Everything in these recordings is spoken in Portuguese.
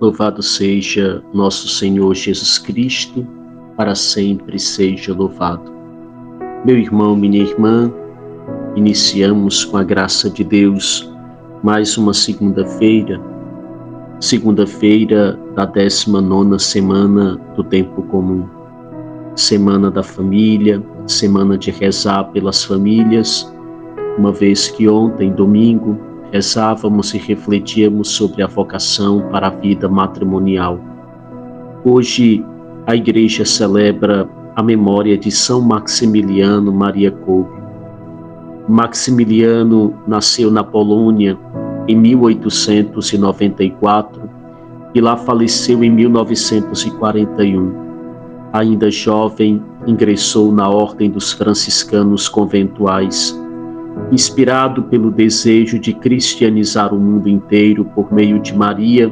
Louvado seja nosso Senhor Jesus Cristo, para sempre seja louvado. Meu irmão, minha irmã, iniciamos com a graça de Deus mais uma segunda-feira da 19ª semana do tempo comum. Semana da família, semana de rezar pelas famílias, uma vez que ontem, domingo, rezávamos e refletíamos sobre a vocação para a vida matrimonial. Hoje, a Igreja celebra a memória de São Maximiliano Maria Kolbe. Maximiliano nasceu na Polônia em 1894 e lá faleceu em 1941. Ainda jovem, ingressou na Ordem dos Franciscanos Conventuais. Inspirado pelo desejo de cristianizar o mundo inteiro por meio de Maria,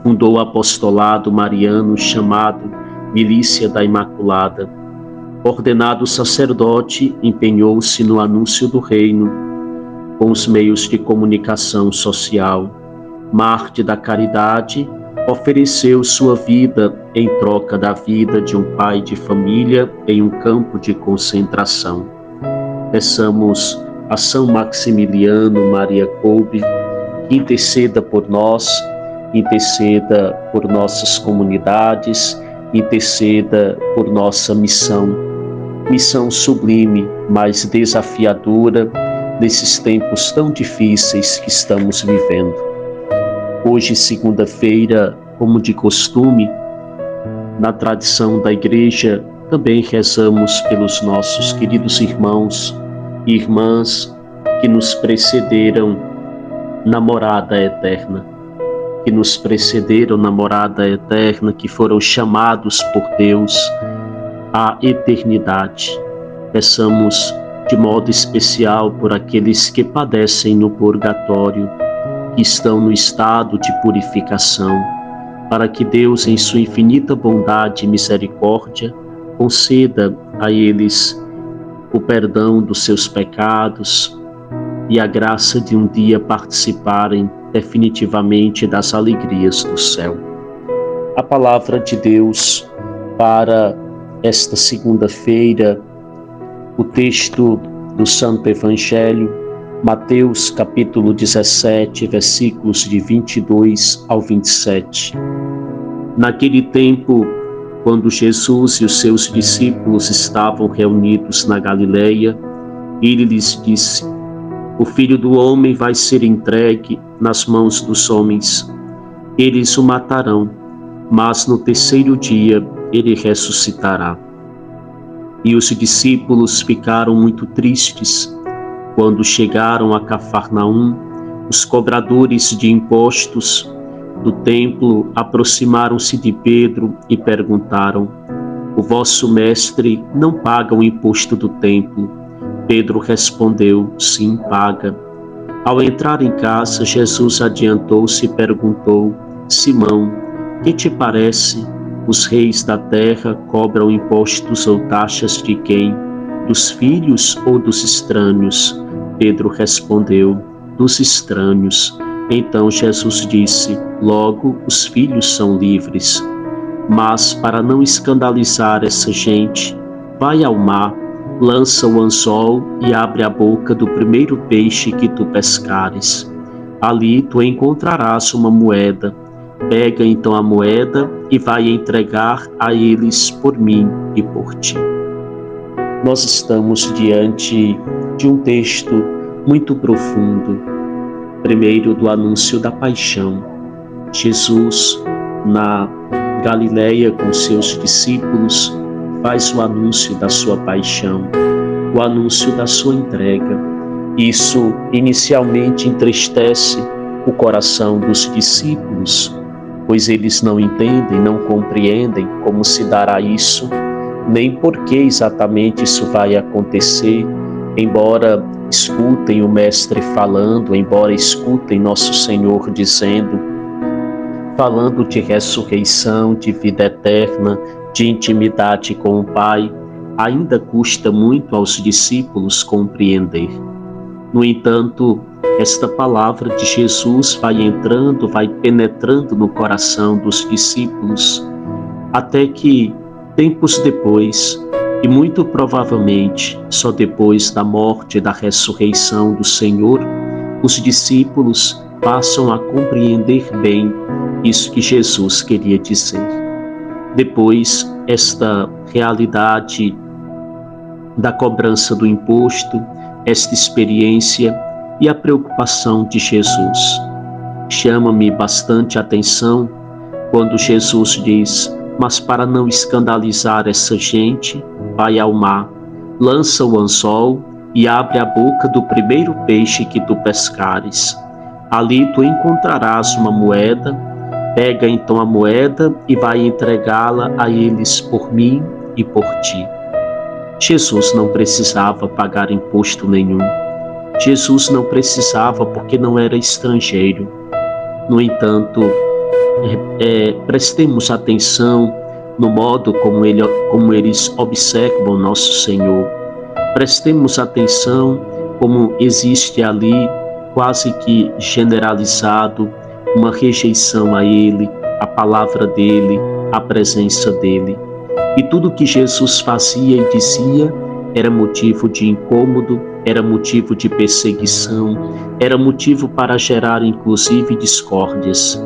fundou o apostolado mariano chamado Milícia da Imaculada. Ordenado sacerdote, empenhou-se no anúncio do reino, com os meios de comunicação social. Mártir da caridade, ofereceu sua vida em troca da vida de um pai de família em um campo de concentração. Peçamos a São Maximiliano Maria Kolbe que interceda por nós, interceda por nossas comunidades, interceda por nossa missão sublime, mas desafiadora nesses tempos tão difíceis que estamos vivendo. Hoje, segunda-feira, como de costume, na tradição da Igreja, também rezamos pelos nossos queridos irmãos e irmãs que nos precederam na morada eterna, que foram chamados por Deus à eternidade. Peçamos de modo especial por aqueles que padecem no purgatório, que estão no estado de purificação, para que Deus, em sua infinita bondade e misericórdia, conceda a eles o perdão dos seus pecados e a graça de um dia participarem definitivamente das alegrias do céu. A palavra de Deus para esta segunda-feira, o texto do Santo Evangelho, Mateus capítulo 17, versículos de 22 ao 27. Naquele tempo, quando Jesus e os seus discípulos estavam reunidos na Galileia, ele lhes disse: O Filho do Homem vai ser entregue nas mãos dos homens. Eles o matarão, mas no terceiro dia ele ressuscitará. E os discípulos ficaram muito tristes. Quando chegaram a Cafarnaum, os cobradores de impostos do templo aproximaram-se de Pedro e perguntaram: O vosso mestre não paga o imposto do templo? Pedro respondeu: Sim, paga. Ao entrar em casa, Jesus adiantou-se e perguntou: Simão, que te parece? Os reis da terra cobram impostos ou taxas de quem? Dos filhos ou dos estranhos? Pedro respondeu: Dos estranhos. Então Jesus disse: Logo, os filhos são livres. Mas, para não escandalizar essa gente, vai ao mar, lança o anzol e abre a boca do primeiro peixe que tu pescares. Ali tu encontrarás uma moeda. Pega então a moeda e vai entregar a eles por mim e por ti. Nós estamos diante de um texto muito profundo. Primeiro, do anúncio da paixão. Jesus, na Galileia com seus discípulos, faz o anúncio da sua paixão, o anúncio da sua entrega. Isso inicialmente entristece o coração dos discípulos, pois eles não entendem, não compreendem como se dará isso, nem por que exatamente isso vai acontecer, embora escutem o Mestre falando, embora escutem Nosso Senhor dizendo, falando de ressurreição, de vida eterna, de intimidade com o Pai, ainda custa muito aos discípulos compreender. No entanto, esta palavra de Jesus vai entrando, vai penetrando no coração dos discípulos, até que, tempos depois, e muito provavelmente só depois da morte e da ressurreição do Senhor, os discípulos passam a compreender bem isso que Jesus queria dizer. Depois, esta realidade da cobrança do imposto, esta experiência e a preocupação de Jesus. Chama-me bastante a atenção quando Jesus diz: mas para não escandalizar essa gente, vai ao mar, lança o anzol e abre a boca do primeiro peixe que tu pescares. Ali tu encontrarás uma moeda, pega então a moeda e vai entregá-la a eles por mim e por ti. Jesus não precisava pagar imposto nenhum. Jesus não precisava porque não era estrangeiro. No entanto, prestemos atenção no modo como eles observam nosso Senhor. Prestemos atenção como existe ali, quase que generalizado, uma rejeição a Ele, a palavra dEle, a presença dEle. E tudo que Jesus fazia e dizia era motivo de incômodo, era motivo de perseguição, era motivo para gerar inclusive discórdias.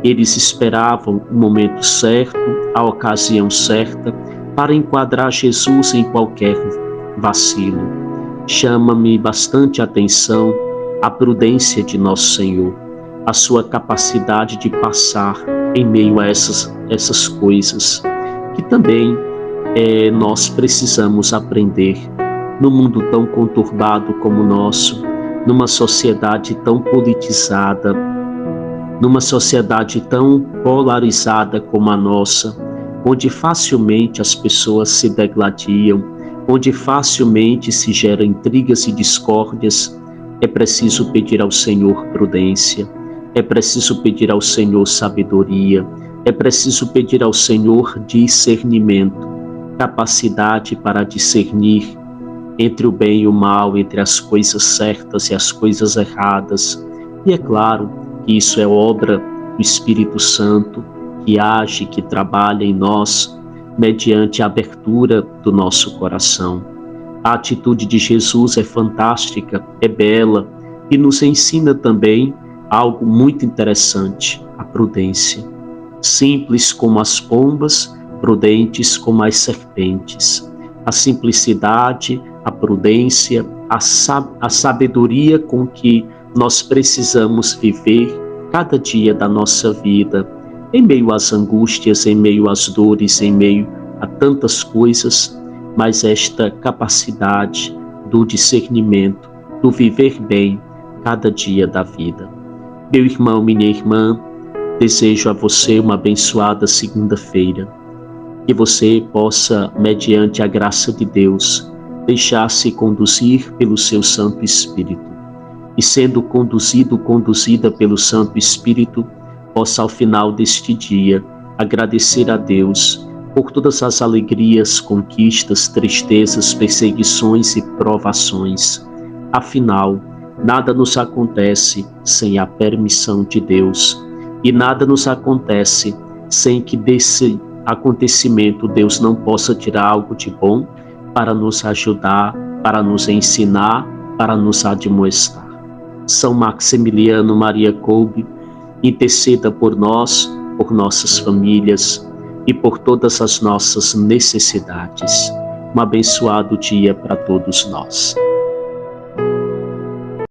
Eles esperavam o momento certo, a ocasião certa, para enquadrar Jesus em qualquer vacilo. Chama-me bastante atenção a prudência de nosso Senhor, a sua capacidade de passar em meio a essas coisas, que também nós precisamos aprender no mundo tão conturbado como o nosso, numa sociedade tão politizada, numa sociedade tão polarizada como a nossa, onde facilmente as pessoas se degladiam, onde facilmente se geram intrigas e discórdias. É preciso pedir ao Senhor prudência, é preciso pedir ao Senhor sabedoria, é preciso pedir ao Senhor discernimento, capacidade para discernir entre o bem e o mal, entre as coisas certas e as coisas erradas. E é claro que isso é obra do Espírito Santo, que age, que trabalha em nós, mediante a abertura do nosso coração. A atitude de Jesus é fantástica, é bela e nos ensina também algo muito interessante: a prudência. Simples como as pombas, prudentes como as serpentes. A simplicidade, a prudência, a sabedoria com que nós precisamos viver cada dia da nossa vida, em meio às angústias, em meio às dores, em meio a tantas coisas, mas esta capacidade do discernimento, do viver bem cada dia da vida. Meu irmão, minha irmã, desejo a você uma abençoada segunda-feira, que você possa, mediante a graça de Deus, deixar-se conduzir pelo seu Santo Espírito, e sendo conduzida pelo Santo Espírito, possa ao final deste dia agradecer a Deus por todas as alegrias, conquistas, tristezas, perseguições e provações. Afinal, nada nos acontece sem a permissão de Deus, e nada nos acontece sem que desse acontecimento Deus não possa tirar algo de bom para nos ajudar, para nos ensinar, para nos admoestar. São Maximiliano Maria Kolbe, interceda por nós, por nossas famílias e por todas as nossas necessidades. Um abençoado dia para todos nós.